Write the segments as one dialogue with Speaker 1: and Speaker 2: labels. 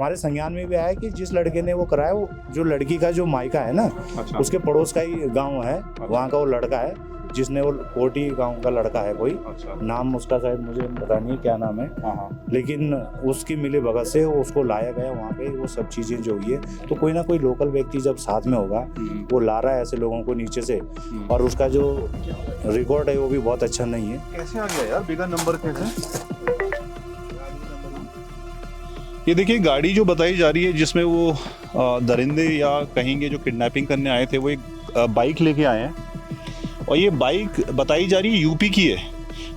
Speaker 1: हमारे संज्ञान में भी आया कि जिस लड़के ने वो कराया, वो जो लड़की का जो मायका है ना,
Speaker 2: अच्छा।
Speaker 1: उसके पड़ोस का ही गांव है, वहाँ का वो लड़का है जिसने, वो कोटी गांव का लड़का है कोई,
Speaker 2: अच्छा।
Speaker 1: नाम उसका शायद मुझे पता नहीं क्या नाम है,
Speaker 2: हाँ।
Speaker 1: लेकिन उसकी मिली भगत से उसको लाया गया वहाँ पे, वो सब चीज़ें जो हुई है। तो कोई ना कोई लोकल व्यक्ति जब साथ में होगा, वो ला रहा है ऐसे लोगों को नीचे से, और उसका जो रिकॉर्ड है वो भी बहुत अच्छा नहीं है।
Speaker 2: कैसे आ गया यार बिगर नंबर कैसे? ये देखिए गाड़ी जो बताई जा रही है जिसमें वो दरिंदे या कहेंगे जो किडनैपिंग करने आए थे, वो एक बाइक लेके आए हैं, और ये बाइक बताई जा रही है यूपी की है।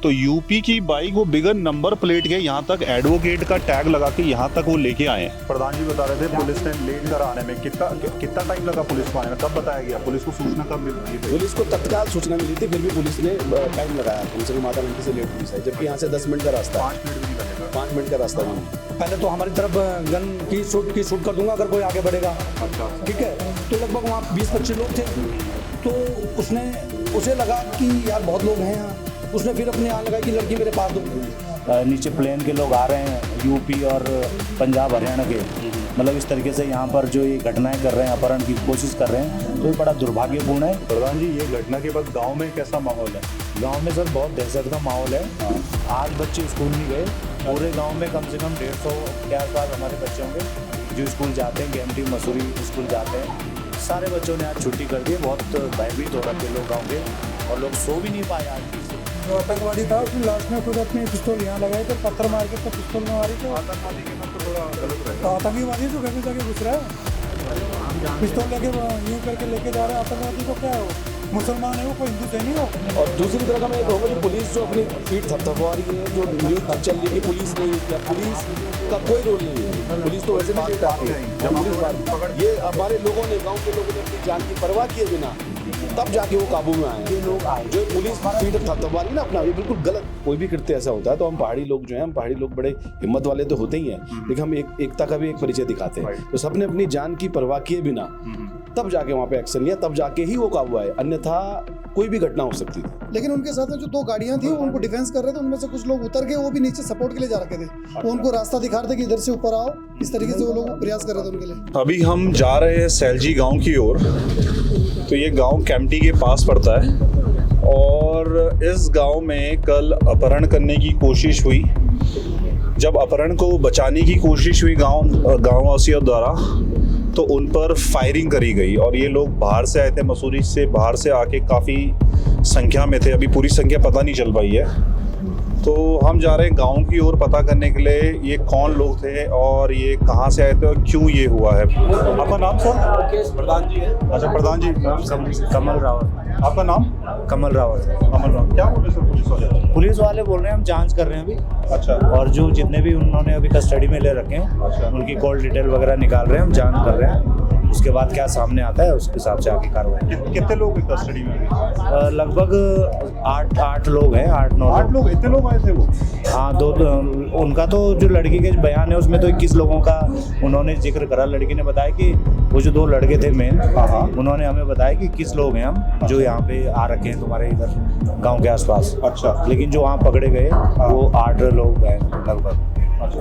Speaker 2: तो यूपी की बाइक वो बिगर नंबर प्लेट के यहाँ तक एडवोकेट का टैग लगा के यहाँ तक वो लेके आए हैं। प्रधान जी बता रहे थे पुलिस ने लेट कर आने में कितना टाइम लगा पुलिस को आने में, कब बताया गया, पुलिस को सूचना कब मिली थी?
Speaker 3: पुलिस को तत्काल सूचना मिली थी, फिर भी पुलिस ने टाइम लगाया, कम से कम आधा घंटे से लेट पुलिस आई, जबकि यहाँ से 10 मिनट का रास्ता,
Speaker 2: 5 मिनट भी नहीं लगेगा।
Speaker 3: 5 मिनट का रास्ता भी।
Speaker 4: पहले तो हमारी तरफ गन की शूट कर दूंगा अगर कोई आगे बढ़ेगा,
Speaker 2: अच्छा।
Speaker 4: ठीक है। तो लगभग वहाँ 20-25 लोग थे, तो उसे लगा कि यार बहुत लोग हैं यहाँ, उसने फिर अपने यहाँ लगाई कि लड़की मेरे पास दो।
Speaker 1: नीचे प्लेन के लोग आ रहे हैं, यूपी और पंजाब हरियाणा के, मतलब इस तरीके से यहाँ पर जो ये घटनाएं कर रहे हैं, अपहरण की कोशिश कर रहे हैं, तो ये बड़ा दुर्भाग्यपूर्ण है।
Speaker 2: प्रधान जी ये घटना के बाद गांव में कैसा माहौल है?
Speaker 1: गांव में सर बहुत दहशत का माहौल है। आज बच्चे स्कूल नहीं गए, पूरे गांव में कम से कम 150 के आसपास हमारे बच्चे होंगे जो स्कूल जाते हैं, गेमटी मसूरी स्कूल जाते हैं। सारे बच्चों ने आज छुट्टी कर दी, बहुत भयभीत हो रखे लोग गाँव के, और लोग सो भी नहीं पाए आज भी।
Speaker 4: जो आतंकवादी था उसने लास्ट में खुद अपने पिस्तौल यहाँ लगाए थे, पत्थर मार के तो पिस्तौल में मारी थे।
Speaker 2: आतंकवादी के नाम तो थोड़ा गलत रहेगा।
Speaker 4: आतंकवादी जो घर में जाके घुस रहा है, पिस्तौल लेके यूँ करके लेके जा रहा है, आतंकवादी को क्या है, वो मुसलमान है, वो कोई हिंदू से नहीं हो।
Speaker 3: और दूसरी तरफ मैं ये कहूँगा जो पुलिस जो अपनी पीठ थपथपा रही है, जो न्यूज़ चल रही है कि पुलिस नहीं है, पुलिस का कोई रोल नहीं है, पुलिस तो वैसे भी लेट आती है। जब पुलिस ये हमारे लोगों ने, गाँव के लोगों ने अपनी जान की परवाह किए बिना तब जाके वो काबू में आए। ये लोग आए जो पुलिस पीठ थपथपा रही है ना अपना, ये बिल्कुल गलत। कोई भी कृत्य ऐसा होता है तो हम पहाड़ी लोग जो हैं, हम पहाड़ी लोग बड़े हिम्मत वाले तो होते ही हैं, लेकिन हम एकता का भी एक परिचय दिखाते हैं। तो सबने अपनी जान की परवाह किए बिना तब जाके वहाँ पे एक्शन लिया, तब जाके ही वो काबू आए, अन्यथा कोई भी घटना हो सकती थी।
Speaker 5: लेकिन उनके साथ में जो 2 गाड़ियां थी वो उनको डिफेंस कर रहे थे, उनमें से कुछ लोग उतर के वो भी नीचे सपोर्ट के लिए जा रखे थे, वो उनको रास्ता दिखा रहे थे कि इधर से ऊपर आओ, इस तरीके से वो लोग प्रयास कर रहे थे उनके लिए।
Speaker 2: अभी हम जा रहे हैं सैलजी गांव की ओर। तो ये गांव कैंपटी के पास पड़ता है, और इस गांव में कल अपहरण करने की कोशिश हुई। जब अपहरण को बचाने की कोशिश हुई गांववासियों द्वारा, तो उन पर फायरिंग करी गई, और ये लोग बाहर से आए थे, मसूरी से बाहर से आके काफ़ी संख्या में थे, अभी पूरी संख्या पता नहीं चल पाई है। तो हम जा रहे हैं गांव की ओर पता करने के लिए ये कौन लोग थे और ये कहाँ से आए थे और क्यों ये हुआ है। आपका नाम सर?
Speaker 3: प्रधान जी है।
Speaker 2: अच्छा प्रधान जी।
Speaker 1: कमल रावत।
Speaker 2: आपका नाम?
Speaker 1: कमल रावत।
Speaker 2: कमल रावत। क्या बोल रहे सर पुलिस वाले?
Speaker 1: पुलिस वाले बोल रहे हैं हम जांच कर रहे हैं अभी।
Speaker 2: अच्छा।
Speaker 1: और जो जितने भी उन्होंने अभी कस्टडी में ले रखे हैं,
Speaker 2: अच्छा।
Speaker 1: उनकी कॉल डिटेल वगैरह निकाल रहे हैं, हम जांच कर रहे हैं, उसके बाद क्या सामने आता है उसके हिसाब से आगे कार्रवाई।
Speaker 2: कितने लोग कस्टडी में?
Speaker 1: लगभग 8 लोग हैं, 8-9
Speaker 2: 8 लोग। इतने लोग आए थे वो?
Speaker 1: हाँ, उनका तो जो लड़की के बयान है उसमें तो 21 लोगों का उन्होंने जिक्र करा। लड़की ने बताया कि वो जो 2 लड़के थे मेन, उन्होंने हमें बताया कि 21 लोग हैं हम जो यहाँ पे आ रखे हैं तुम्हारे इधर गांव के आसपास।
Speaker 2: अच्छा।
Speaker 1: लेकिन जो वहाँ पकड़े गए वो 8 लोग हैं लगभग।
Speaker 2: अच्छा।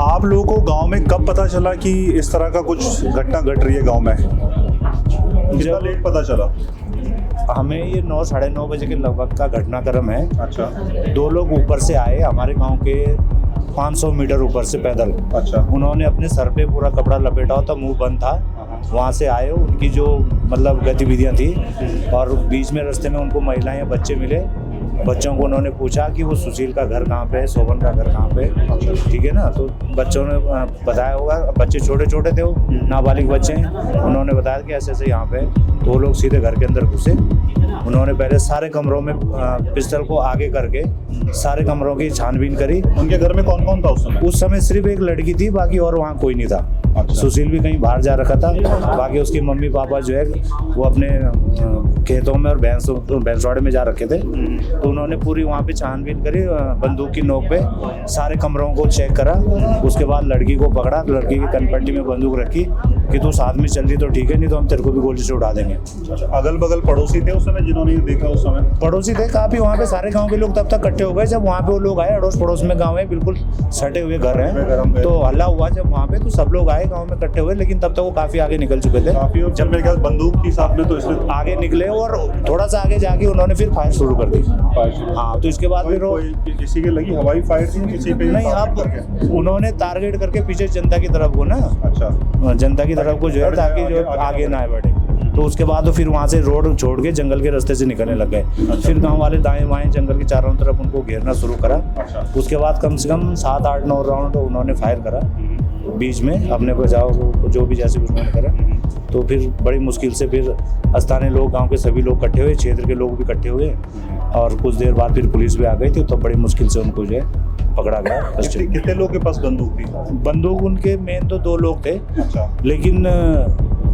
Speaker 2: आप लोगों को गांव में कब पता चला कि इस तरह का कुछ घटना घट रही है गांव में? कितना लेट पता चला?
Speaker 1: हमें ये 9-9:30 बजे के लगभग का घटनाक्रम है।
Speaker 2: अच्छा।
Speaker 1: 2 लोग ऊपर से आए हमारे गांव के 500 मीटर ऊपर से पैदल।
Speaker 2: अच्छा।
Speaker 1: उन्होंने अपने सर पे पूरा कपड़ा लपेटा हुआ था, मुंह बंद था। वहाँ से आए, उनकी जो मतलब गतिविधियाँ थी, और बीच में रास्ते में उनको महिलाएं या बच्चे मिले। बच्चों को उन्होंने पूछा कि वो सुशील का घर कहाँ पे है, शोभन का घर कहाँ पे है, ठीक है ना। तो बच्चों ने बताया होगा, बच्चे छोटे छोटे थे, वो नाबालिग बच्चे हैं। उन्होंने बताया कि ऐसे ऐसे यहाँ पे, तो वो लोग सीधे घर के अंदर घुसे। उन्होंने पहले सारे कमरों में पिस्टल को आगे करके सारे कमरों की छानबीन करी।
Speaker 2: उनके घर में कौन कौन था उस समय?
Speaker 1: उस समय सिर्फ एक लड़की थी, बाकी और वहाँ कोई नहीं था।
Speaker 2: अच्छा।
Speaker 1: सुशील भी कहीं बाहर जा रखा था, बाकी उसके मम्मी पापा जो है वो अपने खेतों में और भैंसवाड़े में जा रखे थे। तो उन्होंने पूरी वहाँ पे छानबीन करी, बंदूक की नोक पे सारे कमरों को चेक करा। उसके बाद लड़की को पकड़ा, लड़की की कनपट्टी में बंदूक रखी कि तू साथ में चल रही तो ठीक है, नहीं तो हम तेरे को भी गोली से उड़ा देंगे।
Speaker 2: अगल बगल पड़ोसी थे उस समय जिन्होंने ये देखा उस समय?
Speaker 1: पड़ोसी थे काफी, वहाँ पे सारे गांव के लोग तब तक इकट्ठे हो गए जब वहाँ पे वो लोग आए। अड़ोस पड़ोस में गांव है, बिल्कुल सटे हुए घर हैं, तो हल्ला हुआ जब वहाँ पे, तो सब लोग आए गांव में इकट्ठे हुए, लेकिन तब तक वो काफी आगे निकल चुके थे।
Speaker 2: काफी, और जब मेरे ख्याल बंदूक थी साथ में तो इसलिए
Speaker 1: आगे निकले और थोड़ा सा आगे जाके उन्होंने फिर फायर शुरू कर दी। हाँ, तो इसके बाद फिर वो
Speaker 2: किसी के लगी हवाई फायर थी किसी पे?
Speaker 1: नहीं, अब उन्होंने टारगेट करके पीछे जनता की तरफ को ना,
Speaker 2: अच्छा,
Speaker 1: जनता की तरफ को जो है, ताकि जो आगे ना बढ़े। तो उसके बाद तो फिर वहाँ से रोड छोड़ के जंगल के रास्ते से निकलने लग गए। फिर गांव वाले दाएं बाएं जंगल के चारों तरफ उनको घेरना शुरू करा। उसके बाद कम से कम 7, 8, 9 राउंड उन्होंने फायर करा बीच में अपने बचाव जो भी जैसे उन्होंने करा। तो फिर बड़ी मुश्किल से फिर स्थानीय लोग, गांव के सभी लोग इकट्ठे हुए, क्षेत्र के लोग भी इकट्ठे हुए, और कुछ देर बाद फिर पुलिस भी आ गई थी। तो बड़ी मुश्किल से उनको जो है पकड़ा गया।
Speaker 2: कितने लोग के पास बंदूक थी?
Speaker 1: बंदूक उनके मेन तो 2 लोग थे,
Speaker 2: अच्छा,
Speaker 1: लेकिन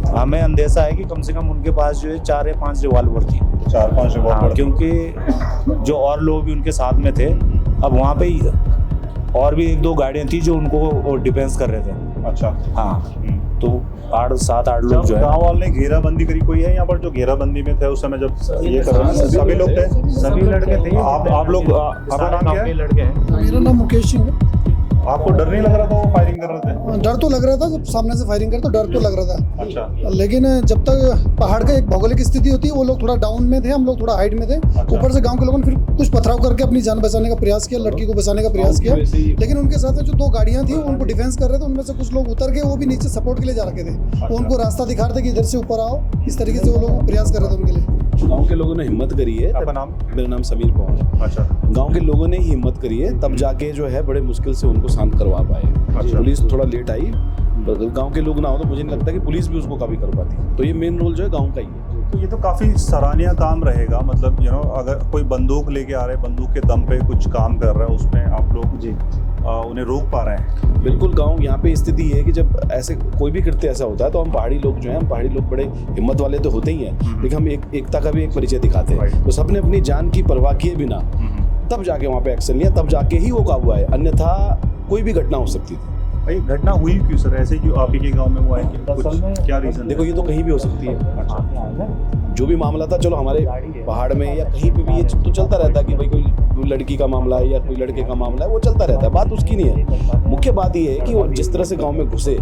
Speaker 1: हमें अंदेशा है कि कम से कम उनके पास जो है 4 या 5 रिवॉल्वर थी।
Speaker 2: 4-5 रिवॉल्वर?
Speaker 1: क्योंकि जो और लोग भी उनके साथ में थे। अब वहाँ पे और भी 1-2 गाड़ियाँ थी जो उनको डिफेंस कर रहे थे।
Speaker 2: अच्छा,
Speaker 1: हाँ, तो 7-8 लोग जो है।
Speaker 2: गाँव वाले ने घेराबंदी करी, कोई है यहाँ पर जो घेराबंदी में थे उस समय जब ये कर रहे थे? सभी लोग थे?
Speaker 1: सभी लड़के थे।
Speaker 2: आप लोग, आपका नाम क्या है?
Speaker 1: लड़के हैं।
Speaker 5: मेरा नाम मुकेश सिंह है।
Speaker 2: आपको डर नहीं लग रहा था वो फायरिंग कर रहे थे?
Speaker 5: डर तो लग रहा था, जब सामने से फायरिंग कर तो डर तो लग रहा था।
Speaker 2: अच्छा,
Speaker 5: लेकिन जब तक पहाड़ का एक भौगोलिक स्थिति होती है, वो लोग थोड़ा डाउन में थे, हम लोग थोड़ा हाइट में थे। ऊपर से गांव के लोगों ने फिर कुछ पथराव करके अपनी जान बचाने का प्रयास किया, लड़की को बचाने का प्रयास किया। लेकिन उनके साथ जो 2 गाड़ियां थी वो उनको डिफेंस कर रहे थे। उनमें से कुछ लोग उतर के वो भी नीचे सपोर्ट के लिए जा रखे थे। वो उनको रास्ता दिखा रहे थे कि इधर से ऊपर आओ, इस तरीके से वो लोग प्रयास कर रहे थे उनके लिए।
Speaker 6: गांव के लोगों ने हिम्मत करी है।
Speaker 2: आपका नाम?
Speaker 6: मेरा नाम समीर पवार है।
Speaker 2: अच्छा,
Speaker 6: गांव के लोगों ने ही हिम्मत करी है, तब जाके जो है बड़े मुश्किल से उनको शांत करवा पाए। पुलिस थोड़ा लेट आई, गांव के लोग ना हो तो मुझे नहीं लगता कि पुलिस भी उसको काबू कर पाती। तो ये मेन रोल जो है गांव का ही है।
Speaker 2: तो ये तो काफ़ी सराहनीय काम रहेगा, मतलब अगर कोई बंदूक लेके आ रहे हैं, बंदूक के दम पे कुछ काम कर रहा है, उसमें आप लोग जी उन्हें रोक पा रहे हैं।
Speaker 6: बिल्कुल, गांव यहाँ पे स्थिति है कि जब ऐसे कोई भी कृत्य ऐसा होता है तो हम पहाड़ी लोग जो हैं, हम पहाड़ी लोग बड़े हिम्मत वाले तो होते ही हैं, लेकिन हम एकता का भी एक परिचय दिखाते हैं। तो सबने अपनी जान की परवाह किए बिना तब जाके वहाँ पे एक्शन लिया, तब जाके ही वो काबू आए, अन्यथा कोई भी घटना हो सकती थी।
Speaker 2: भाई, घटना हुई क्यों सर? ऐसे क्यों आप ही के गांव में वो आए? क्या रीजन?
Speaker 6: देखो, ये तो कहीं भी हो सकती है। जो भी मामला था, चलो हमारे पहाड़ में या कहीं पे भी ये तो चलता रहता है कि भाई कोई लड़की का मामला है या कोई लड़के का मामला है, वो चलता रहता है, बात उसकी नहीं है। मुख्य बात ये है कि वो जिस तरह से गांव में घुसे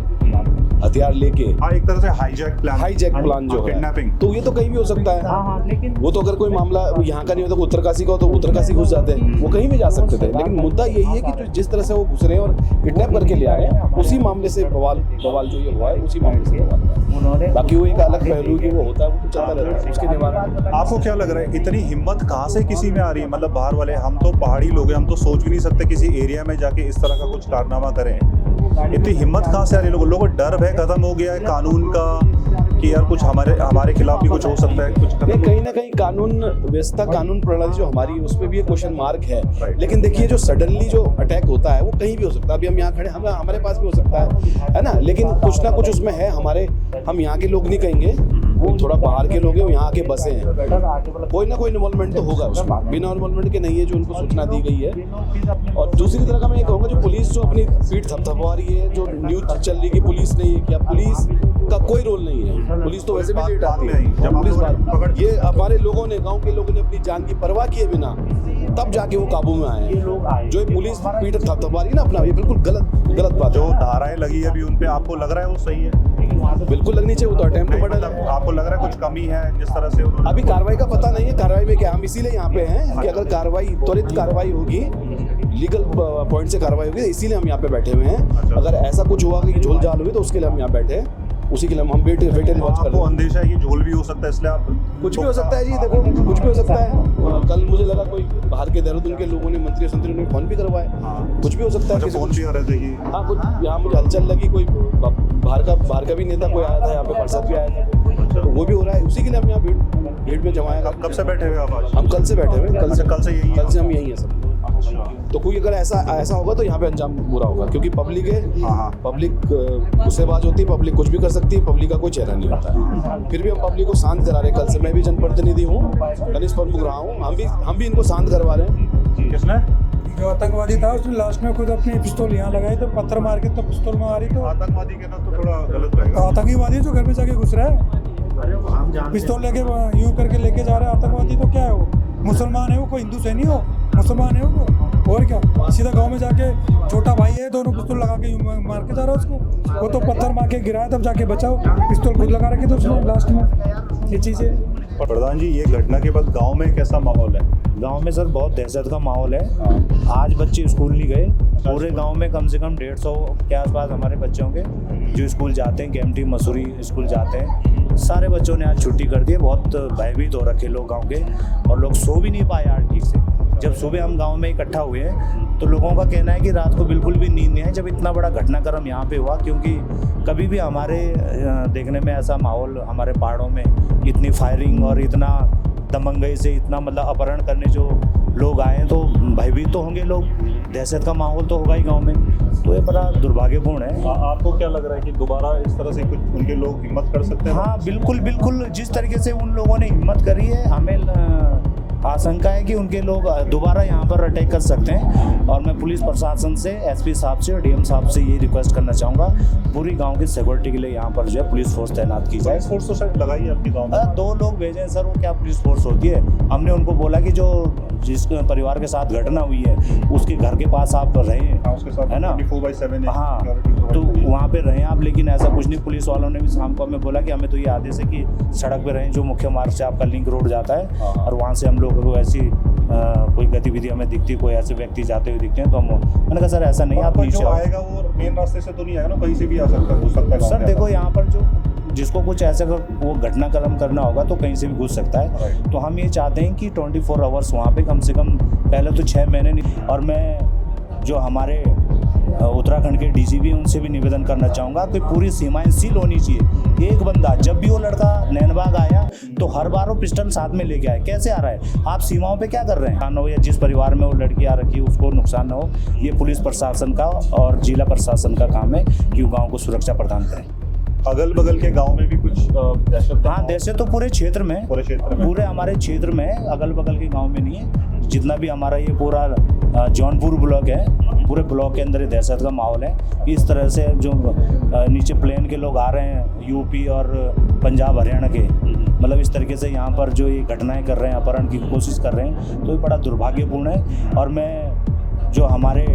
Speaker 6: हथियार लेके,
Speaker 2: एक तरह से हाईजैक प्लान
Speaker 6: जो है,
Speaker 2: किडनैपिंग,
Speaker 6: तो ये तो कहीं भी हो सकता है। वो तो अगर कोई मामला यहाँ का नहीं होता, उत्तरकाशी का हो तो उत्तरकाशी घुस जाते हैं, वो कहीं भी जा सकते थे। लेकिन मुद्दा यही है कि जो जिस तरह से वो घुस रहे हैं और किडनैप करके ले आए, उसी मामले से बवाल जो ये हुआ है, उसी मामले से बवाल। बाकी वो एक अलग पहलू की वो होता है, वो तो चलता रहता है, उसके निवारण।
Speaker 2: आपको क्या लग रहा है, इतनी हिम्मत कहाँ से किसी में आ रही है? मतलब बाहर वाले, हम तो पहाड़ी लोग हैं, हम तो सोच भी नहीं सकते किसी एरिया में जाके इस तरह का कुछ कारनामा करें। इतनी हिम्मत कहाँ से आ रही है? लोगों को डर भय खत्म हो गया है कानून का कि यार कुछ हमारे खिलाफ भी कुछ हो सकता है, कुछ
Speaker 6: नहीं, कहीं ना कहीं कानून व्यवस्था, कानून प्रणाली जो हमारी, उस पर भी एक क्वेश्चन मार्क है। लेकिन देखिए, जो सडनली जो अटैक होता है वो कहीं भी हो सकता है। अभी हम यहाँ खड़े, हमारे पास भी हो सकता है ना, लेकिन कुछ ना कुछ उसमें है। हम यहाँ के लोग नहीं कहेंगे, वो थोड़ा बाहर के लोग हैं, यहाँ आके बसे हैं, कोई ना कोई इन्वॉल्वमेंट तो होगा उसमें। बिना इन्वॉल्वमेंट के नहीं है जो उनको सूचना दी गई है। और दूसरी तरह का मैं ये कहूँगा, जो पुलिस जो अपनी पीठ थपथपा रही है, जो न्यूज चल रही है कि पुलिस नहीं है, क्या पुलिस का कोई रोल नहीं है। पुलिस तो वैसे भी लेट आती है। जब पुलिस बात, ये हमारे लोगों ने, गांव के लोगों ने अपनी जान की परवाह किए बिना तब जाके वो काबू में आए हैं। जो पुलिस पीठ थपथपा रही है ना अपना, ये बिल्कुल गलत बात।
Speaker 2: जो धाराएं लगी है अभी उन पे, आपको लग रहा है वो सही है?
Speaker 6: बिल्कुल लगनी चाहिए, वो तो अटेम्प्ट टू मर्डर है।
Speaker 2: आपको लग रहा है कुछ कमी है जिस तरह से उन्होंने?
Speaker 6: अभी कार्रवाई का पता नहीं है, कार्रवाई में क्या, हम इसीलिए यहाँ पे हैं कि अगर कार्रवाई, त्वरित कार्रवाई होगी, लीगल पॉइंट से कार्रवाई होगी, इसीलिए हम यहाँ पे बैठे हुए हैं। अगर ऐसा कुछ हुआ कि झोल झाल हुई तो उसके लिए हम यहाँ बैठे हैं, उसी के लिए हम वेट एंड वॉच कर रहे हैं।
Speaker 2: अंदेशा है कि झोल भी हो सकता है, इसलिए आप?
Speaker 6: कुछ भी हो सकता है जी, देखो कुछ भी हो सकता है। कल मुझे लगा कोई बाहर के देहरादून के लोगों ने, मंत्री ने फोन भी करवाए, कुछ भी हो सकता है।
Speaker 2: फोन भी आ रहे थे?
Speaker 6: हाँ, कुछ यहाँ मुझे हलचल लगी, कोई बाहर का भी नेता कोई आया था यहाँ पे, पार्षद भी आया था, तो वो भी हो रहा है। उसी के लिए हम यहाँ भीड़ में जमाया।
Speaker 2: कब से बैठे हुए आप?
Speaker 6: हम कल से बैठे हुए,
Speaker 2: कल से
Speaker 6: हम यही हैं सब। तो कोई अगर ऐसा होगा तो यहाँ पे अंजाम बुरा होगा, क्योंकि पब्लिक है, पब्लिक गुस्सेबाज होती है, पब्लिक कुछ भी कर सकती है, पब्लिक का कोई चेहरा नहीं होता है। फिर भी हम पब्लिक को शांत करा रहे हैं। कल से मैं भी जनप्रतिनिधि हूँ, कनिष्ठ प्रमुख रहा हूँ, हम भी इनको शांत करवा रहे हैं।
Speaker 2: किसने?
Speaker 7: जो आतंकवादी था उसने लास्ट में खुद अपनी पिस्तौल यहाँ लगाई, तो पत्थर मार के तो पिस्तौल मारी, तो
Speaker 2: आतंकवादी कहना तो थोड़ा गलत रहेगा।
Speaker 7: आतंकवादी जो घर में जाके घुस रहा है, पिस्तौल लेके यूं करके लेके जा रहा है, आतंकवादी तो क्या है वो? मुसलमान है वो, कोई हिंदू से नहीं हो, मुसलमान है वो, और क्या? सीधा गांव में जाके छोटा भाई है, दोनों पिस्तौल लगा के यूं मार के जा रहा है उसको। वो तो पत्थर मार के गिराया तब जाके बचाओ, पिस्तौल खुद लगा रखी तो उसने लास्ट में। ये चीज़ें
Speaker 2: प्रधान जी, ये घटना के बाद गांव में कैसा माहौल है?
Speaker 1: गांव में सर बहुत दहशत का माहौल है। आज बच्चे स्कूल नहीं गए, पूरे गांव में कम से कम 150 के आसपास हमारे बच्चे होंगे जो स्कूल जाते हैं, केमटी मसूरी स्कूल जाते हैं। सारे बच्चों ने आज छुट्टी कर दी है। बहुत भयभीत हो रखे लोग गांव के, और लोग सो भी नहीं पाए यार ठीक से। जब सुबह हम गांव में इकट्ठा हुए हैं तो लोगों का कहना है कि रात को बिल्कुल भी नींद नहीं आई जब इतना बड़ा घटनाक्रम यहाँ पे हुआ, क्योंकि कभी भी हमारे देखने में ऐसा माहौल, हमारे पहाड़ों में इतनी फायरिंग और इतना दमंगई से इतना मतलब अपहरण करने जो लोग आए हैं तो भयभीत तो होंगे लोग, दहशत का माहौल तो होगा ही गांव में। तो ये बड़ा दुर्भाग्यपूर्ण है।
Speaker 2: आपको क्या लग रहा है कि दोबारा इस तरह से कुछ उनके लोग हिम्मत कर सकते हैं?
Speaker 1: हाँ बिल्कुल बिल्कुल, जिस तरीके से उन लोगों ने हिम्मत करी है, हमें आशंका है कि उनके लोग दोबारा यहाँ पर अटैक कर सकते हैं। और मैं पुलिस प्रशासन से, एसपी साहब से और डीएम साहब से ये रिक्वेस्ट करना चाहूँगा, पूरी गांव की सिक्योरिटी के लिए यहाँ पर जो है पुलिस फोर्स तैनात की जाए।
Speaker 2: पुलिस फोर्स तो शायद लगाई है आपके गाँव में?
Speaker 1: 2 लोग भेजे हैं सर, वो क्या पुलिस फोर्स होती है? हमने उनको बोला कि जो जिस परिवार के साथ घटना हुई है उसके घर के पास आप रहें,
Speaker 2: उसके साथ
Speaker 1: है ना?
Speaker 2: 24/7
Speaker 1: हाँ, तो वहाँ पे रहें आप, लेकिन ऐसा कुछ नहीं। पुलिस वालों ने भी शाम को हमें बोला कि हमें तो ये आदेश है कि सड़क पे रहें, जो मुख्य मार्ग से आपका लिंक रोड जाता है, और वहाँ से हम लोगों को ऐसी कोई गतिविधि हमें दिखती, कोई ऐसे व्यक्ति जाते हुए दिखते हैं तो हम, मैंने कहा सर ऐसा नहीं, आप नीचे
Speaker 2: जो आएगा वो मेन रास्ते से तो नहीं आएगा ना, कहीं से भी आ सकता है, घुस सकता है।
Speaker 1: सर देखो, यहाँ पर जो जिसको कुछ ऐसा वो घटनाक्रम करना होगा तो कहीं से भी घुस सकता है। तो हम ये चाहते हैं कि 24 आवर्स वहाँ पे कम से कम, पहले तो 6 महीने नहीं। और मैं जो हमारे उत्तराखंड के डीजीपी उनसे भी निवेदन करना चाहूँगा कि पूरी सीमाएं सील होनी चाहिए। एक बंदा जब भी वो लड़का नैनबाग आया तो हर बार वो पिस्टल साथ में लेके आए। कैसे आ रहा है? आप सीमाओं पे क्या कर रहे हैं? ना हो, या जिस परिवार में वो लड़की आ रखी है उसको नुकसान ना हो, ये पुलिस प्रशासन का और जिला प्रशासन का काम है कि वो गाँव को सुरक्षा प्रदान करें।
Speaker 2: अगल बगल के गांव में भी कुछ दहशत?
Speaker 1: हाँ, दहशत तो पूरे हमारे क्षेत्र में है, अगल बगल के गांव में नहीं है। जितना भी हमारा ये पूरा जौनपुर ब्लॉक है, पूरे ब्लॉक के अंदर ये दहशत का माहौल है। इस तरह से जो नीचे प्लेन के लोग आ रहे हैं, यूपी और पंजाब हरियाणा के, मतलब इस तरीके से यहाँ पर जो ये घटनाएं कर रहे हैं, अपहरण की कोशिश कर रहे हैं, तो ये बड़ा दुर्भाग्यपूर्ण है। और मैं जो हमारे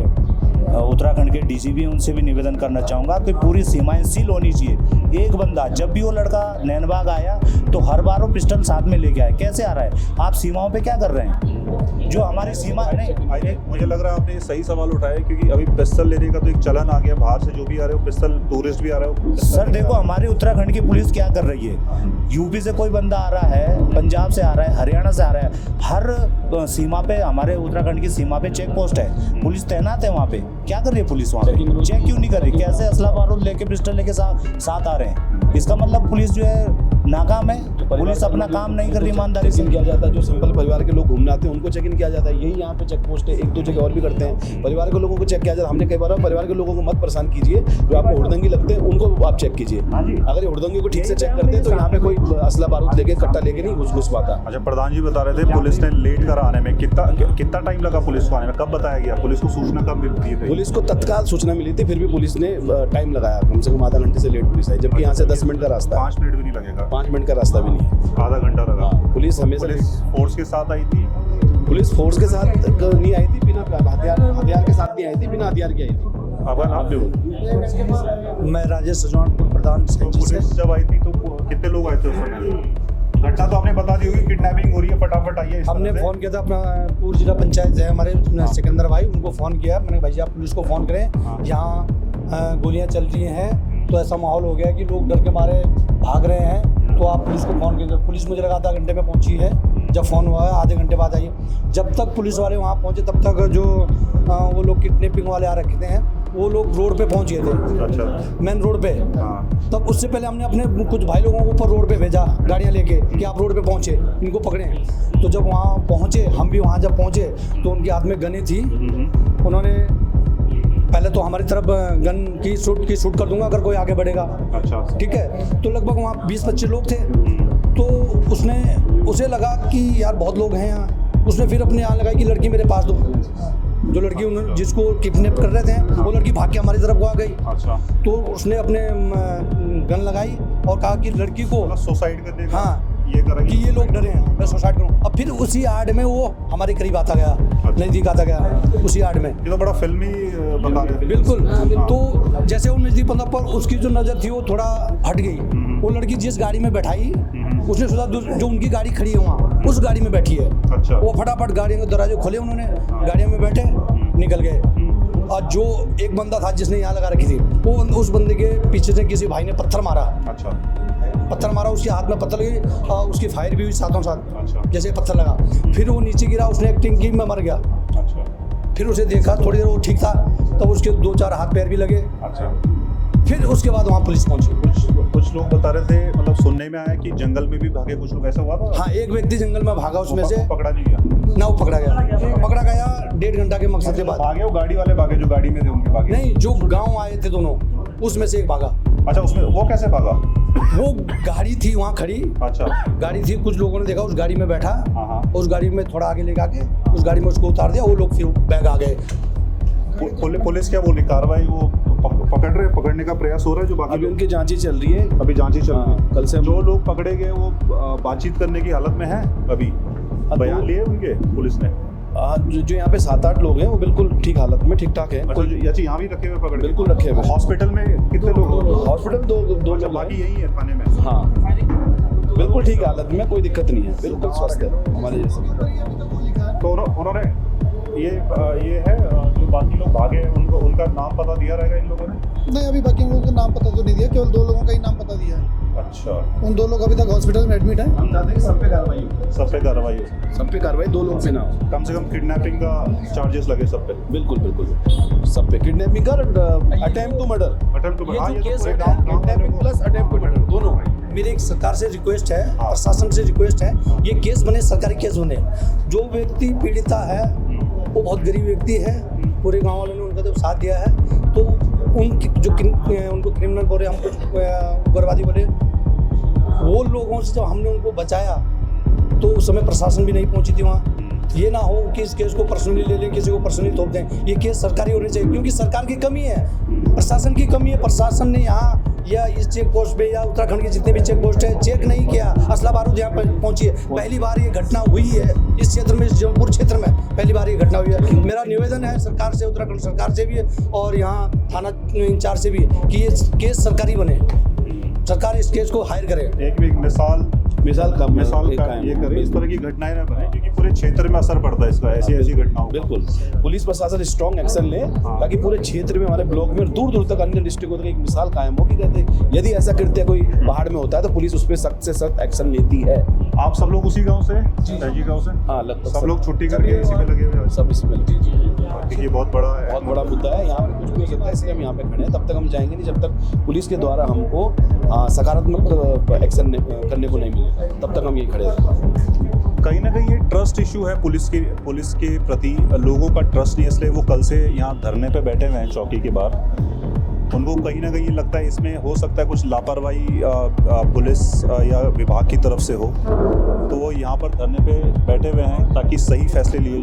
Speaker 1: उत्तराखंड के डीजीपी उनसे भी निवेदन करना चाहूँगा कि पूरी सीमाएं सील होनी चाहिए। एक बंदा जब भी वो लड़का नैनबाग आया तो हर बार वो पिस्टल साथ में लेके आए। कैसे आ रहा है? आप सीमाओं पे क्या कर रहे हैं? जो हमारी सीमा नहीं,
Speaker 2: मुझे लग रहा है आपने सही सवाल उठाया, क्योंकि अभी पिस्टल लेने का तो एक चलन आ गया, बाहर से जो भी आ रहे हो पिस्टल, टूरिस्ट भी आ रहे हो।
Speaker 1: सर देखो, हमारी उत्तराखंड की पुलिस क्या कर रही है? यूपी से कोई बंदा आ रहा है, पंजाब से आ रहा है, हरियाणा से आ रहा है, हर सीमा पे, हमारे उत्तराखंड की सीमा पे चेक पोस्ट है, पुलिस तैनात है वहाँ पे। क्या कर रही है पुलिस वहाँ पे? चेक क्यों नहीं कर रही? कैसे असला बारूद लेके, पिस्टल लेके साथ आ रहे हैं? इसका मतलब पुलिस जो है नाकाम है, पुलिस अपना काम नहीं कर रही ईमानदारी से।
Speaker 6: किया जाता है, जो सिंपल परिवार के लोग घूमने आते हैं उनको चेक इन किया जाता है। यही यहाँ पे चेक पोस्ट है, 1-2 जगह और भी करते हैं। परिवार के लोगों को चेक किया जाता है। हमने कई बार परिवार के लोगों को मत परेशान कीजिए, जो आपको हुड़दंगी लगते हैं उनको आप चेक कीजिए। अगर ये हुड़दंगी को ठीक से चेक करते हैं तो यहाँ पे कोई असला बारूद लेके, कट्टा लेके नहीं घुस पाता।
Speaker 2: अच्छा, प्रधान जी बता रहे थे पुलिस ने लेट कर आने में, कितना टाइम लगा पुलिस को आने में? कब बताया गया? पुलिस को सूचना कब दी थी?
Speaker 6: पुलिस को तत्काल सूचना मिली थी, फिर भी पुलिस ने टाइम लगाया, कम से कम आधा घंटे से लेट पुलिस आई, जबकि यहाँ से 10 मिनट का रास्ता है।
Speaker 2: 5 मिनट भी नहीं लगेगा?
Speaker 6: 5 मिनट का रास्ता भी नहीं है,
Speaker 2: आधा घंटा लगा।
Speaker 6: पुलिस हमेशा
Speaker 2: फोर्स के साथ आई थी?
Speaker 6: पुलिस फोर्स के साथ नहीं आई थी, बिना हथियार के साथ नहीं आई थी, बिना हथियार की आई थी।
Speaker 4: मैं राजेश सजवानपुर प्रधान।
Speaker 2: पुलिस जब आई थी तो कितने लोग आए थे उस समय? घटना तो आपने बता दी होगी, किडनैपिंग हो रही है, फटाफट आइए।
Speaker 4: हमने फ़ोन किया था, अपना पूर्व जिला पंचायत है हमारे सिकंदर भाई, उनको फ़ोन किया। मैंने कहा भैया आप पुलिस को फ़ोन करें, यहाँ गोलियाँ चल रही हैं, तो ऐसा माहौल हो गया कि लोग डर के मारे भाग रहे हैं, तो आप पुलिस को फ़ोन कीजिए। पुलिस मुझे लगा आधा घंटे में पहुंची है, जब फ़ोन हुआ है आधे घंटे बाद आइए। जब तक पुलिस वाले वहाँ पहुँचे तब तक जो वो लोग किडनैपिंग वाले आ रखे हैं वो लोग रोड पे पहुँच गए थे।
Speaker 2: अच्छा,
Speaker 4: मेन रोड पे। तब उससे पहले हमने अपने कुछ भाई लोगों को ऊपर रोड पे भेजा गाड़ियाँ लेके कि आप रोड पे पहुँचे, इनको पकड़ें। तो जब वहाँ पहुँचे, हम भी वहाँ जब पहुँचे तो उनके हाथ में गनें थी। उन्होंने पहले तो हमारी तरफ गन की शूट कर दूंगा अगर कोई आगे बढ़ेगा।
Speaker 2: अच्छा,
Speaker 4: ठीक है। तो लगभग वहाँ 20-25 लोग थे, तो उसे लगा कि यार बहुत लोग हैं यहाँ। उसने फिर अपने यहाँ लगाई कि लड़की मेरे पास दो। जो लड़की उन्होंने जिसको किडनैप कर रहे थे वो लड़की भाग के हमारी तरफ को आ गई।
Speaker 2: अच्छा,
Speaker 4: तो उसने अपने गन लगाई और कहा कि लड़की को
Speaker 2: सुसाइड करने का
Speaker 4: हाँ
Speaker 2: ये करेंगे
Speaker 4: कि ये लोग डरे हैं मैं सुसाइड करूँ। अब फिर उसी आड़ में वो हमारे करीब आता गया, नज़दीक आता गया उसी आड़ में।
Speaker 2: ये तो बड़ा फिल्मी बता रहे थे।
Speaker 4: बिल्कुल। तो जैसे वो नज़दीक बंदा पर उसकी जो नज़र थी वो थोड़ा हट गई। वो लड़की जिस गाड़ी में बैठाई उसने सोचा जो उनकी गाड़ी खड़ी है वहाँ उस गाड़ी में बैठी है।
Speaker 2: अच्छा।
Speaker 4: वो फटाफट गाड़ी के दरवाजे खोले उन्होंने, गाड़ियों में बैठे निकल गए। और जो एक बंदा था जिसने यहाँ लगा रखी थी वो उस बंदे के पीछे से किसी भाई ने पत्थर मारा।
Speaker 2: अच्छा,
Speaker 4: पत्थर मारा, उसके हाथ में पत्थर लगी, उसकी फायर भी हुई साथों साथ।
Speaker 2: अच्छा।
Speaker 4: जैसे पत्थर लगा फिर वो नीचे गिरा, उसने एक्टिंग की मैं मर गया।
Speaker 2: अच्छा,
Speaker 4: फिर उसे देखा थोड़ी देर वो ठीक था, तब उसके 2-4 हाथ पैर भी लगे।
Speaker 2: अच्छा।
Speaker 4: फिर उसके बाद वहाँ पुलिस पहुंची।
Speaker 2: कुछ लोग बता रहे थे, मतलब सुनने में आया कि जंगल में भी भागे कुछ लोग, ऐसा हुआ था?
Speaker 4: हाँ, एक व्यक्ति जंगल में भागा उसमें से,
Speaker 2: पकड़ा नहीं गया
Speaker 4: ना वो पकड़ा गया 1.5 घंटा के मकसद के बाद।
Speaker 2: भागे वो गाड़ी वाले भागे जो गाड़ी में थे उनके भागे?
Speaker 4: नहीं, जो गांव आए थे दोनों उसमें से एक भागा।
Speaker 2: अच्छा, उसमें वो कैसे भागा?
Speaker 4: वो गाड़ी थी वहाँ खड़ी।
Speaker 2: अच्छा,
Speaker 4: गाड़ी थी, कुछ लोगों ने देखा उस गाड़ी में बैठा,
Speaker 2: हाँ।
Speaker 4: उस गाड़ी में थोड़ा आगे लेकर के उस गाड़ी में उसको उतार दिया। वो लोग फिर बैग आ गए।
Speaker 2: पुलिस क्या बोल रही? कार्रवाई वो पकड़ने का प्रयास हो रहा है जो बाकी
Speaker 6: अभी उनकी जांच ही चल रही है।
Speaker 2: अभी जांच ही चल रही है।
Speaker 6: कल से
Speaker 2: जो लोग पकड़े गए वो बातचीत करने की हालत में है? अभी बयान लिए उनके पुलिस ने?
Speaker 6: जो यहाँ पे 7-8 लोग हैं वो बिल्कुल ठीक हालत में, ठीक ठाक है।
Speaker 2: अच्छा, यहाँ भी रखे हुए पकड़े?
Speaker 6: बिल्कुल रखे हुए।
Speaker 2: हॉस्पिटल में कितने लोग?
Speaker 6: हॉस्पिटल दो
Speaker 2: अच्छा,
Speaker 6: लोग
Speaker 2: बाकी यही है थाने में?
Speaker 6: हाँ, बिल्कुल ठीक हालत में, कोई दिक्कत नहीं है, बिल्कुल स्वस्थ है हमारे जैसे।
Speaker 2: तो उन्होंने ये है जो बाकी लोग भागे उनका नाम पता दिया रहेगा इन लोगों ने?
Speaker 5: नहीं, अभी बाकी लोगों का नाम पता तो नहीं दिया, केवल 2 लोगों का ही नाम पता दिया है।
Speaker 2: अच्छा,
Speaker 5: उन 2 लोग अभी तक हॉस्पिटल में एडमिट हैं।
Speaker 6: हम चाहते हैं कि सब पे कार्रवाई हो,
Speaker 2: सब पे कार्रवाई हो।
Speaker 6: सब पे कार्रवाई, 2 लोग पे ना हो।
Speaker 2: कम से कम किडनैपिंग का चार्जेस लगे सब पे?
Speaker 6: बिल्कुल सब पे, किडनैपिंग का attempt to murder,
Speaker 2: attempt to
Speaker 4: ये जो
Speaker 2: मर्डर,
Speaker 4: केस है
Speaker 6: kidnapping plus attempt to murder दोनों।
Speaker 4: मेरी एक सरकार से रिक्वेस्ट है, प्रशासन से रिक्वेस्ट है, ये केस बने, सरकारी केस बने। जो व्यक्ति पीड़िता है वो बहुत गरीब व्यक्ति है, पूरे गांव वालों ने उनका जब साथ दिया है तो उनकी जो उनको क्रिमिनल बोले, हमको उग्रवादी बोले, वो लोगों से जब हमने उनको बचाया तो उस समय प्रशासन भी नहीं पहुंची थी वहाँ। ये ना हो कि इस केस को पर्सनली ले लें, किसी को पर्सनली थोप दें। ये केस सरकारी होने चाहिए, क्योंकि सरकार की कमी है, प्रशासन की कमी है। प्रशासन ने यहाँ या इस चेक पोस्ट पे या उत्तराखंड के जितने भी चेक पोस्ट है चेक नहीं किया। असला बारूद यहाँ पर पहुंची है, पहली बार ये घटना हुई है इस क्षेत्र में, जौनपुर क्षेत्र में पहली बार ये घटना हुई है। मेरा निवेदन है सरकार से, उत्तराखंड सरकार से भी और यहाँ थाना इंचार्ज से भी कि ये केस सरकारी बने, सरकार इस केस को हायर करे।
Speaker 2: एक मिसाल का ये करे, इस तरह की घटनाएं ना बने, क्योंकि पूरे क्षेत्र में असर पड़ता है इसका, ऐसी घटनाओं।
Speaker 6: बिल्कुल, पुलिस प्रशासन स्ट्रॉन्ग एक्शन ले ताकि पूरे क्षेत्र में, हमारे ब्लॉक में दूर दूर तक, अन्य डिस्ट्रिक्टों तक एक मिसाल कायम हो कि कहते यदि ऐसा कृत्य कोई पहाड़ में होता है तो पुलिस उस पर सख्त से सख्त एक्शन लेती है।
Speaker 2: आप सब लोग उसी गांव से? जी, गांव से?
Speaker 6: हाँ, लगभग
Speaker 2: सब लोग छुट्टी करके इसी पे लगे हुए हैं?
Speaker 6: सब इसी में लगे।
Speaker 2: ये बहुत बड़ा
Speaker 6: मुद्दा है, यहाँ पे कुछ भी हो सकता है, इसलिए हम यहाँ पे खड़े हैं। तब तक हम जाएंगे नहीं जब तक पुलिस के द्वारा हमको सकारात्मक एक्शन करने को नहीं मिले, तब तक हम यही खड़े हैं।
Speaker 2: कहीं ना कहीं ये ट्रस्ट इशू है पुलिस के प्रति, लोगों का ट्रस्ट नहीं, इसलिए वो कल से यहाँ धरने पे बैठे हुए हैं चौकी के बाहर। उनको कहीं ना कहीं ये लगता है इसमें हो सकता है कुछ लापरवाही पुलिस या विभाग की तरफ से हो, तो वो यहाँ पर धरने पे बैठे हुए हैं ताकि सही फैसले लिए।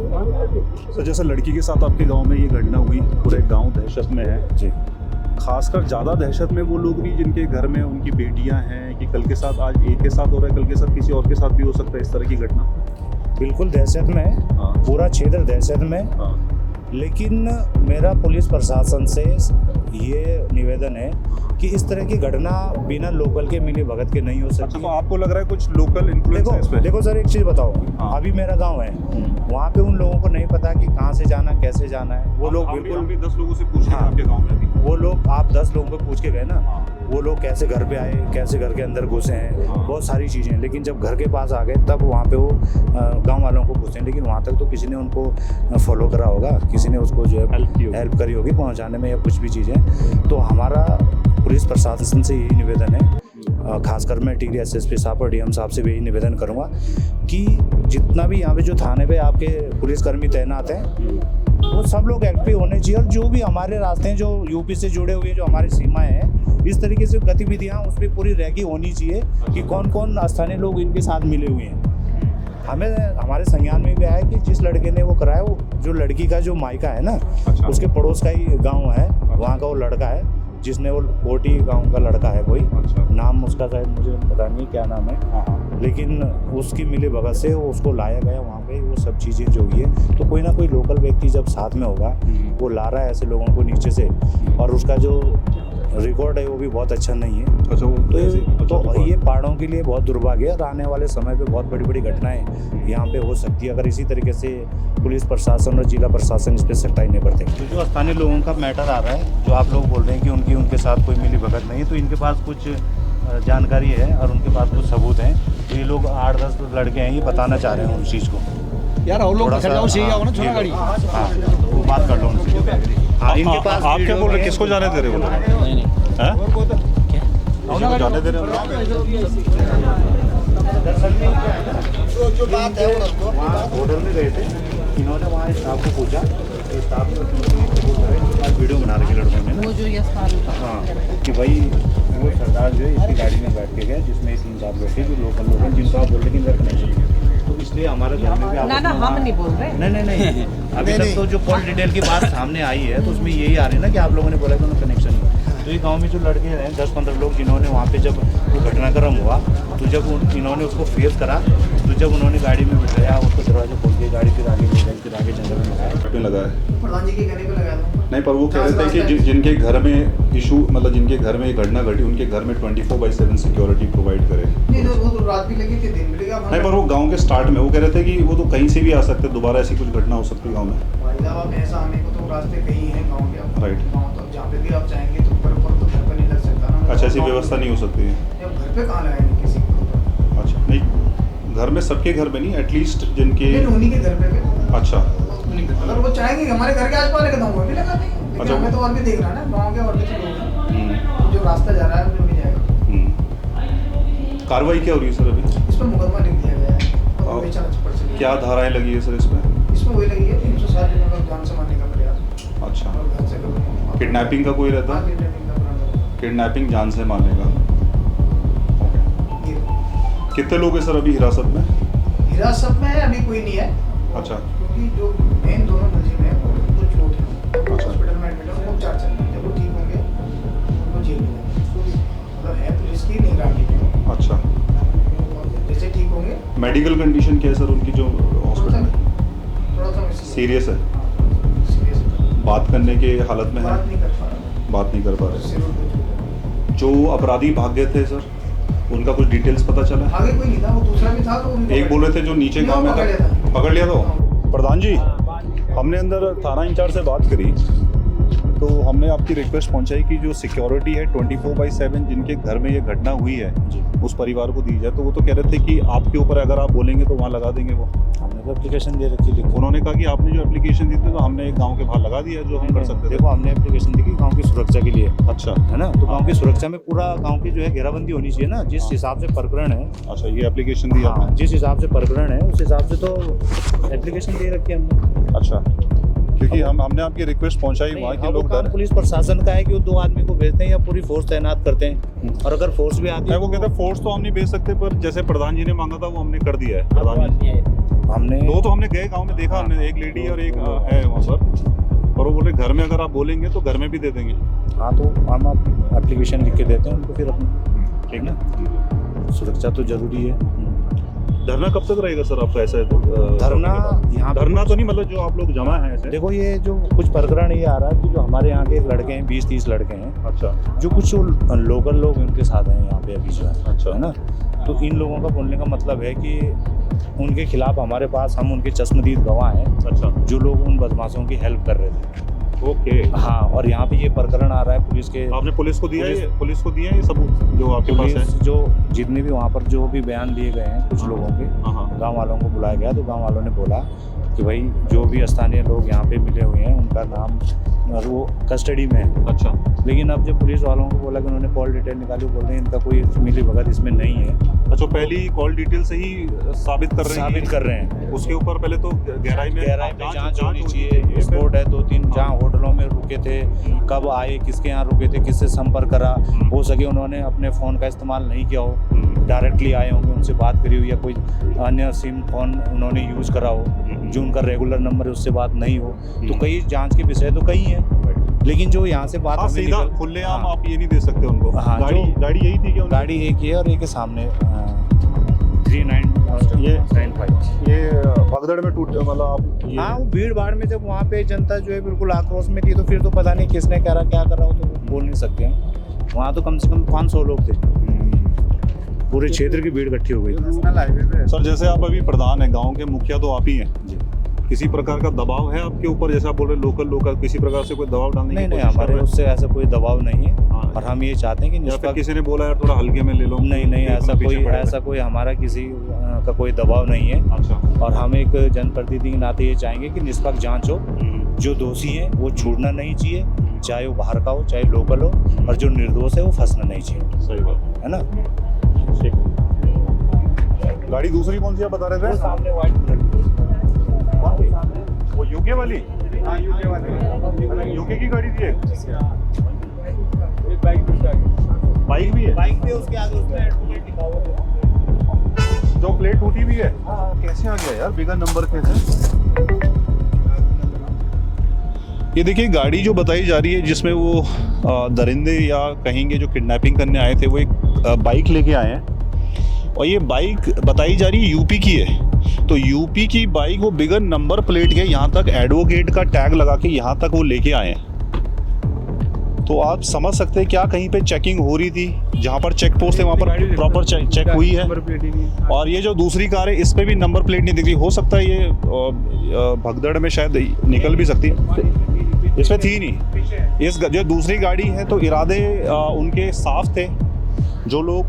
Speaker 2: तो जैसे लड़की के साथ आपके गांव में ये घटना हुई, पूरे गांव दहशत में है जी। खासकर ज़्यादा दहशत में वो लोग भी जिनके घर में उनकी बेटियां हैं, कि कल के साथ आज एक के साथ हो रहा है, कल के साथ किसी और के साथ भी हो सकता है इस तरह की घटना।
Speaker 1: बिल्कुल दहशत में, पूरा क्षेत्र दहशत में। लेकिन मेरा पुलिस प्रशासन से ये निवेदन है कि इस तरह की घटना बिना लोकल के मिली भगत के नहीं हो सकती।
Speaker 2: अच्छा, तो आपको लग रहा है कुछ लोकल इन्फ्लुएंस है इसमें?
Speaker 1: देखो सर, एक चीज़ बताओ, अभी मेरा गांव है, वहाँ पे उन लोगों को नहीं पता कि कहाँ से जाना, कैसे जाना है। वो लोग बिल्कुल
Speaker 2: भी 10 लोगों से पूछ रहे हैं आपके गाँव में भी।
Speaker 1: वो लोग, आप 10 लोगों को पूछ के गए ना, वो लोग कैसे घर पे आए, कैसे घर के अंदर घुसे हैं, बहुत सारी चीज़ें। लेकिन जब घर के पास आ गए तब वहाँ पे वो गांव वालों को पूछते हैं, लेकिन वहाँ तक तो किसी ने उनको फॉलो करा होगा, किसी ने उसको जो है हेल्प करी होगी पहुँचाने में या कुछ भी चीज़ें। तो हमारा पुलिस प्रशासन से यही निवेदन है, खासकर मैं टिहरी एसएसपी साहब और डीएम साहब से भी यही निवेदन करूँगा कि जितना भी यहाँ पे जो थाने पे आपके पुलिसकर्मी तैनात हैं वो सब लोग एक्टिव होने चाहिए, और जो भी हमारे रास्ते हैं जो यूपी से जुड़े हुए जो हमारी सीमाएं हैं, इस तरीके से गतिविधियां उस पर पूरी रैकी होनी चाहिए कि कौन कौन स्थानीय लोग इनके साथ मिले हुए हैं। हमें हमारे संज्ञान में भी आया कि जिस लड़के ने वो कराया, वो जो लड़की का जो मायका है ना,
Speaker 2: अच्छा।
Speaker 1: उसके पड़ोस का ही गांव है, वहाँ का वो लड़का है जिसने वो कोटी गांव का लड़का है कोई,
Speaker 2: अच्छा।
Speaker 1: नाम उसका शायद मुझे पता नहीं क्या नाम है,
Speaker 2: हाँ।
Speaker 1: लेकिन उसकी मिली भगत से उसको लाया गया वहाँ पे, वो सब चीज़ें जो हुई है। तो कोई ना कोई लोकल व्यक्ति जब साथ में होगा, वो ला रहा है ऐसे लोगों को नीचे से, और उसका जो रिकॉर्ड है वो भी बहुत अच्छा नहीं है।
Speaker 2: अच्छा,
Speaker 1: तो ये पहाड़ों के लिए बहुत दुर्भाग्य है, और आने वाले समय पे बहुत बड़ी बड़ी घटनाएं यहाँ पे हो सकती है अगर इसी तरीके से पुलिस प्रशासन और जिला प्रशासन इस पर सख्ताई नहीं बरतेंगे। जो स्थानीय लोगों का मैटर आ रहा है, जो आप लोग बोल रहे हैं कि उनके साथ कोई मिली भगत नहीं है, तो इनके पास कुछ जानकारी है और उनके पास कुछ सबूत हैं। तो ये लोग 8-10 लड़के हैं, ये बताना चाह रहे हैं उस चीज़ को।
Speaker 4: यार और लोग
Speaker 1: थोड़ा सा
Speaker 4: छोटा गाड़ी।
Speaker 1: हाँ, तो वो बात कर लो उनसे। हाँ, इनके पास
Speaker 2: आप क्या बोल रहे, किसको जाने दे रहे हो? नहीं किसी को जाने दे रहे हो?
Speaker 1: जो बात है वो वहाँ होटल में गए थे, इन्होंने वहाँ स्टाफ को पूछा, स्टाफ ने वीडियो बना रखी लड़कों ने,
Speaker 8: वो जो
Speaker 1: हाँ, कि भाई वो सरदार जो है इसकी गाड़ी में बैठ के गए जिसमें 3-4 बैठे जो लोकल लोग हैं जिनको आप बोल रहे हैं कनेक्शन, तो इसलिए हमारे घर में भी
Speaker 8: ना हम नहीं बोल रहे।
Speaker 1: नहीं अभी तक तो जो कॉल डिटेल की बात सामने आई है तो उसमें यही आ रही है ना कि आप लोगों ने बोला कि उन्होंने कनेक्शन नहीं। तो ये गांव में जो लड़के हैं 10-15 लोग जिन्होंने वहाँ पे जब वो घटनाक्रम हुआ, तो जब इन्होंने उसको फेस करा, तो जब उन्होंने गाड़ी में बिठाया, उसको दरवाजा खोल के गाड़ी फिर आगे ले गई, फिर आगे जंगल में लगाया।
Speaker 2: प्रधान जी के कहने पे लगा नहीं, पर वो कह रहे थे कि जिनके घर में इशू, मतलब जिनके घर में ये घटना घटी, उनके घर में 24/7 सिक्योरिटी प्रोवाइड करे।
Speaker 9: नहीं तो वो तो रात भी लगी थी, दिन भी लगा।
Speaker 2: नहीं, पर वो गांव के स्टार्ट में वो कह रहे थे कि वो तो कहीं से भी आ सकते, दोबारा ऐसी कुछ घटना हो सकती है गांव में।
Speaker 9: भाई साहब, आप ऐसा आने को तो रास्ते कहीं हैं गांव के।
Speaker 2: राइट।
Speaker 9: गांव तो जहाँ पे भी आप जाएंगे तो ऊपर तो घर पे नहीं लग सकता ना।
Speaker 2: अच्छा, ऐसी व्यवस्था नहीं हो सकती है?
Speaker 9: घर पे कहाँ लगाएंगे किसी को?
Speaker 2: अच्छा, नहीं घर में, सबके घर में नहीं, एटलीस्ट जिनके।
Speaker 9: उन्हीं के घर पे भी।
Speaker 2: अच्छा,
Speaker 9: अगर वो चाहेंगे कि हमारे घर के आस-पास लगा दूँ, वो भी लगा देंगे।
Speaker 2: अच्छा।
Speaker 9: हमें तो और भी देख रहा है ना, गाँव के और भी तो लोग हैं, जो रास्ता जा रहा है उसमें भी जाएगा।
Speaker 2: कार्रवाई क्या हो रही है सर अभी?
Speaker 9: इसमें मुकदमा लिख दिया गया है।
Speaker 2: क्या धाराएं लगी है सर इसमें?
Speaker 9: इसमें वही लगी है 307 जान से मारने का प्रयास।
Speaker 2: अच्छा,
Speaker 9: और घर से
Speaker 2: किडनैपिंग का कोई रहता है?
Speaker 9: किडनैपिंग का अपराध।
Speaker 2: किडनैपिंग, जान से मारने का।
Speaker 9: ये
Speaker 2: कितने लोग हैं सर अभी हिरासत में?
Speaker 9: हिरासत में है अभी कोई नहीं है।
Speaker 2: अच्छा,
Speaker 9: क्योंकि जो मेन दोनों मुलजिम हैं उनको चोट है,
Speaker 2: अच्छा।
Speaker 9: हॉस्पिटल में एडमिट है, उनको उपचार चल रहे हैं। जब वो ठीक होंगे उनको जेल में जाएंगे। मतलब है पुलिस की निगरानी में।
Speaker 2: अच्छा,
Speaker 9: जैसे ठीक होंगे।
Speaker 2: मेडिकल कंडीशन क्या है सर उनकी जो हॉस्पिटल में?
Speaker 9: थोड़ा सा
Speaker 2: सीरियस है?
Speaker 9: सीरियस
Speaker 2: बात करने के हालत में है?
Speaker 9: बात नहीं कर पा रहा।
Speaker 2: बात नहीं कर पा रहे।
Speaker 9: सिर उठ
Speaker 2: जो अपराधी भाग गए थे सर, उनका कुछ डिटेल्स पता चला?
Speaker 9: आगे कोई नहीं था, वो दूसरा भी था तो उनको
Speaker 2: एक बोल रहे थे जो नीचे गांव में था, पकड़ लिया था। प्रधान जी, हमने अंदर थाना इंचार्ज से बात करी, तो हमने आपकी रिक्वेस्ट पहुंचाई कि जो सिक्योरिटी है 24/7 जिनके घर में ये घटना हुई है उस परिवार को दी जाए। तो वो तो कह रहे थे कि आपके ऊपर अगर आप बोलेंगे तो वहाँ लगा देंगे। वो
Speaker 1: हमने तो एप्लीकेशन दे रखी,
Speaker 2: उन्होंने कहा कि आपने जो एप्लीकेशन दी थी तो हमने एक गांव के बाहर लगा दिया जो हम कर सकते थे।
Speaker 1: देखो, हमने एप्लीकेशन दी गांव की सुरक्षा के लिए।
Speaker 2: अच्छा,
Speaker 1: है ना, तो गांव की सुरक्षा में पूरा गांव की जो है घेराबंदी होनी चाहिए ना, जिस हिसाब से प्रकरण है।
Speaker 2: अच्छा, ये एप्लीकेशन दी
Speaker 1: हाँ,
Speaker 2: आपने?
Speaker 1: जिस हिसाब से प्रकरण है उस हिसाब से तो एप्लीकेशन दे रखी है हमने।
Speaker 2: अच्छा, क्योंकि हमने आपकी रिक्वेस्ट पहुंचाई, वहाँ के लोग डर।
Speaker 1: पुलिस प्रशासन का है कि वो 2 आदमी को भेजते हैं या पूरी फोर्स तैनात करते हैं, और अगर फोर्स भी आती है
Speaker 2: वो कहते हैं फोर्स तो हम नहीं भेज सकते, पर जैसे प्रधान जी ने मांगा था वो हमने कर दिया है। प्रधान जी
Speaker 1: हमने
Speaker 2: दो तो हमने गए गांव में देखा, हमने एक लेडी और एक है वहाँ पर, और वो बोले घर में अगर आप बोलेंगे तो घर में भी दे देंगे।
Speaker 1: हाँ, तो हम एप्लीकेशन लिख के देते हैं उनको, फिर अपने ठीक ना, सुरक्षा तो जरूरी है।
Speaker 2: धरना कब तक रहेगा सर आपका? ऐसा
Speaker 1: धरना यहाँ
Speaker 2: धरना तो नहीं, मतलब जो आप लोग जमा हैं ऐसे?
Speaker 1: देखो, ये जो कुछ प्रकरण ये आ रहा है कि जो हमारे यहाँ के लड़के हैं 20-30 लड़के हैं।
Speaker 2: अच्छा,
Speaker 1: जो कुछ लोकल लोग उनके साथ हैं यहाँ पे अभी जो है।
Speaker 2: अच्छा,
Speaker 1: है ना, तो इन लोगों का बोलने का मतलब है कि उनके खिलाफ हमारे पास, हम उनके चश्मदीद गवाह हैं।
Speaker 2: अच्छा,
Speaker 1: जो लोग उन बदमाशों की हेल्प कर रहे थे।
Speaker 2: ओके।
Speaker 1: हाँ, और यहाँ पे ये प्रकरण आ रहा है पुलिस के।
Speaker 2: आपने पुलिस को दिया है? पुलिस को दिया है ये सबूत जो आपके पास है?
Speaker 1: जो जितने भी वहाँ पर जो भी बयान लिए गए हैं कुछ लोगों के, गांव वालों को बुलाया गया, तो गांव वालों ने बोला कि भाई जो भी स्थानीय लोग यहाँ पे मिले हुए हैं उनका नाम और वो कस्टडी में है।
Speaker 2: अच्छा,
Speaker 1: लेकिन अब जब पुलिस वालों को बोला कि उन्होंने कॉल डिटेल निकाली, बोल रहे हैं इनका कोई मिली भगत इसमें नहीं है।
Speaker 2: अच्छा, पहली कॉल डिटेल से ही साबित कर रहे हैं। उसके ऊपर पहले तो गहराई में
Speaker 1: जांच होनी चाहिए। स्पॉट है 2-3 जहाँ होटलों में रुके थे, कब आए, किसके यहाँ रुके थे, किससे संपर्क करा, हो सके उन्होंने अपने फ़ोन का इस्तेमाल नहीं किया हो, डायरेक्टली आए होंगे, उनसे बात करी हो, या कोई अन्य सिम फोन उन्होंने यूज़ करा हो जो उनका रेगुलर नंबर है उससे बात नहीं हो, तो कई जांच के विषय तो कई हैं, लेकिन जो यहाँ से बात हमें
Speaker 2: सीधा
Speaker 1: निकल
Speaker 2: खुलेआम आप ये नहीं दे सकते उनको।
Speaker 1: हाँ,
Speaker 2: गाड़ी यही थी क्या?
Speaker 1: गाड़ी एक है और एक है सामने 3995।
Speaker 2: ये भगदड़ में टूट मतलब आप
Speaker 1: हाँ, वो भीड़ भाड़ में जब वहाँ पे जनता जो है बिल्कुल आक्रोश में थी, तो फिर तो पता नहीं किसने करा क्या करा हो, तो बोल नहीं सकते हैं। वहाँ तो कम से कम 500 लोग थे, पूरे क्षेत्र की भीड़ इकट्ठी हो गई थी।
Speaker 2: सर जैसे आप अभी प्रधान हैं, गांव के मुखिया तो आप ही हैं जी, किसी प्रकार का दबाव है आपके ऊपर? जैसे आप बोल रहे लोकल किसी प्रकार से कोई दबाव डालने की
Speaker 1: नहीं, हमारे उससे ऐसा कोई दबाव नहीं है। और हम ये चाहते हैं कि
Speaker 2: निष्पक्ष, किसी ने बोला यार थोड़ा हल्के में ले लो?
Speaker 1: नहीं, ऐसा कोई हमारा किसी का कोई दबाव नहीं है।
Speaker 2: अच्छा।
Speaker 1: और हम एक जनप्रतिनिधि के नाते ये चाहेंगे कि निष्पक्ष जांच हो, जो दोषी है वो छूटना नहीं चाहिए, चाहे वो बाहर का हो चाहे लोकल हो, और जो निर्दोष है वो फंसना नहीं चाहिए।
Speaker 2: सही बात
Speaker 1: है ना।
Speaker 2: गाड़ी दूसरी कौन सी आप बता रहे थे?
Speaker 1: सामने व्हाइट कलर
Speaker 2: वो यूके वाली? यूके की गाड़ी थी एक बाइक भी है?
Speaker 1: बाइक पे उसके आगे उसमें एडवोकेट लिखा हुआ है,
Speaker 2: जो प्लेट टूटी भी है। कैसे आ गया यार बिगर नंबर कैसे? ये देखिए गाड़ी जो बताई जा रही है जिसमें वो दरिंदे या कहेंगे जो किडनैपिंग करने आए थे, वो एक बाइक लेके आए हैं, और ये बाइक बताई जा रही है यूपी की है। तो यूपी की बाइक वो बिगर नंबर प्लेट के यहाँ तक एडवोकेट का टैग लगा के यहाँ तक वो लेके आए हैं। तो आप समझ सकते हैं क्या कहीं पे चेकिंग हो रही थी, जहाँ पर चेक पोस्ट है वहाँ पर प्रॉपर चेक हुई है। और ये जो दूसरी कार है इस पे भी नंबर प्लेट नहीं दिख रही। हो सकता है ये भगदड़ में शायद निकल भी सकती, इसमें थी नहीं। इस जो दूसरी गाड़ी है तो इरादे उनके साफ थे। जो लोग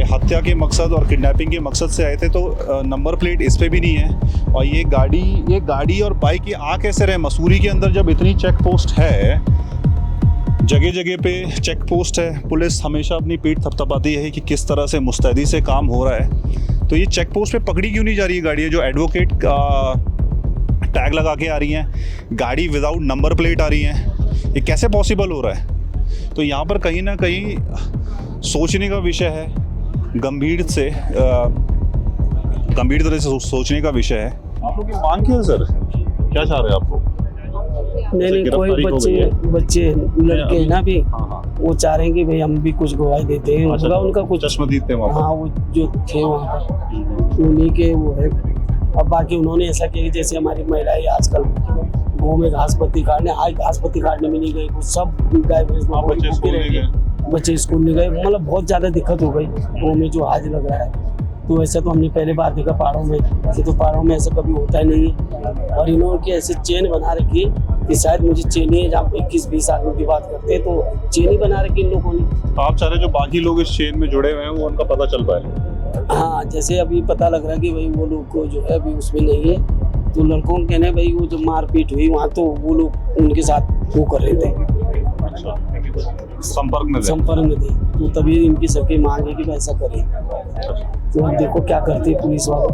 Speaker 2: हत्या के मकसद और किडनैपिंग के मकसद से आए थे, तो नंबर प्लेट इस पे भी नहीं है। और ये गाड़ी और बाइक ये आ कैसे रहे? मसूरी के अंदर जब इतनी चेक पोस्ट है, जगह जगह पे चेक पोस्ट है, पुलिस हमेशा अपनी पीठ थपथपाती है कि किस तरह से मुस्तैदी से काम हो रहा है। तो ये चेक पोस्ट पे पकड़ी क्यों नहीं जा रही है गाड़ी? जो एडवोकेट टैग लगा के आ रही हैं, गाड़ी विदाउट नंबर प्लेट आ रही हैं, ये कैसे पॉसिबल हो रहा है? तो यहाँ पर कहीं ना कहीं सोचने का विषय है, गंभीर तरह से सोचने का विषय है। आप लोग की मांग क्या है सर? क्या चाह रहे हैं आप लोग?
Speaker 8: नहीं, कोई बच्चे लड़के हैं ना भी, वो चाह रहे हैं कि भाई हम भी कुछ गवाही देते हैं।
Speaker 2: अच्छा,
Speaker 8: उनका कुछ
Speaker 2: चश्मदीद थे वहाँ पर?
Speaker 8: हाँ, वो जो थे वहाँ पर उन्हीं के वो है। अब बाकी उन्होंने ऐसा किया कि जैसे हमारी महिलाएं आजकल गाँव में घास पत्ती काटने में नहीं गई, कुछ सब गाय भैंस बच्चे स्कूल नहीं गए। मतलब बहुत ज़्यादा दिक्कत हो गई गाँव में, जो आज लग रहा है। तो ऐसा तो हमने पहले बार देखा पहाड़ों में, तो पहाड़ों में ऐसा कभी होता ही नहीं है। और इन्होंने ऐसे चेन बना रखी कि शायद मुझे चेन ही है, जहाँ 21-20 आदमी की बात करते हैं तो चेन ही बना रखी इन लोगों ने।
Speaker 2: आप चाह रहे जो बाकी लोग इस चेन में जुड़े हुए हैं वो उनका पता चल पाए?
Speaker 8: हाँ, जैसे अभी पता लग रहा है कि भाई वो लोग को जो है अभी उसमें नहीं है। तो लड़कों को कहना है भाई वो जो मारपीट हुई वहाँ, तो वो लोग उनके साथ वो कर रहे थे,
Speaker 2: संपर्क में
Speaker 8: थे। तो तभी इनकी सबकी मांग है कि ऐसा करें। तो देखो क्या करते पुलिस वाले।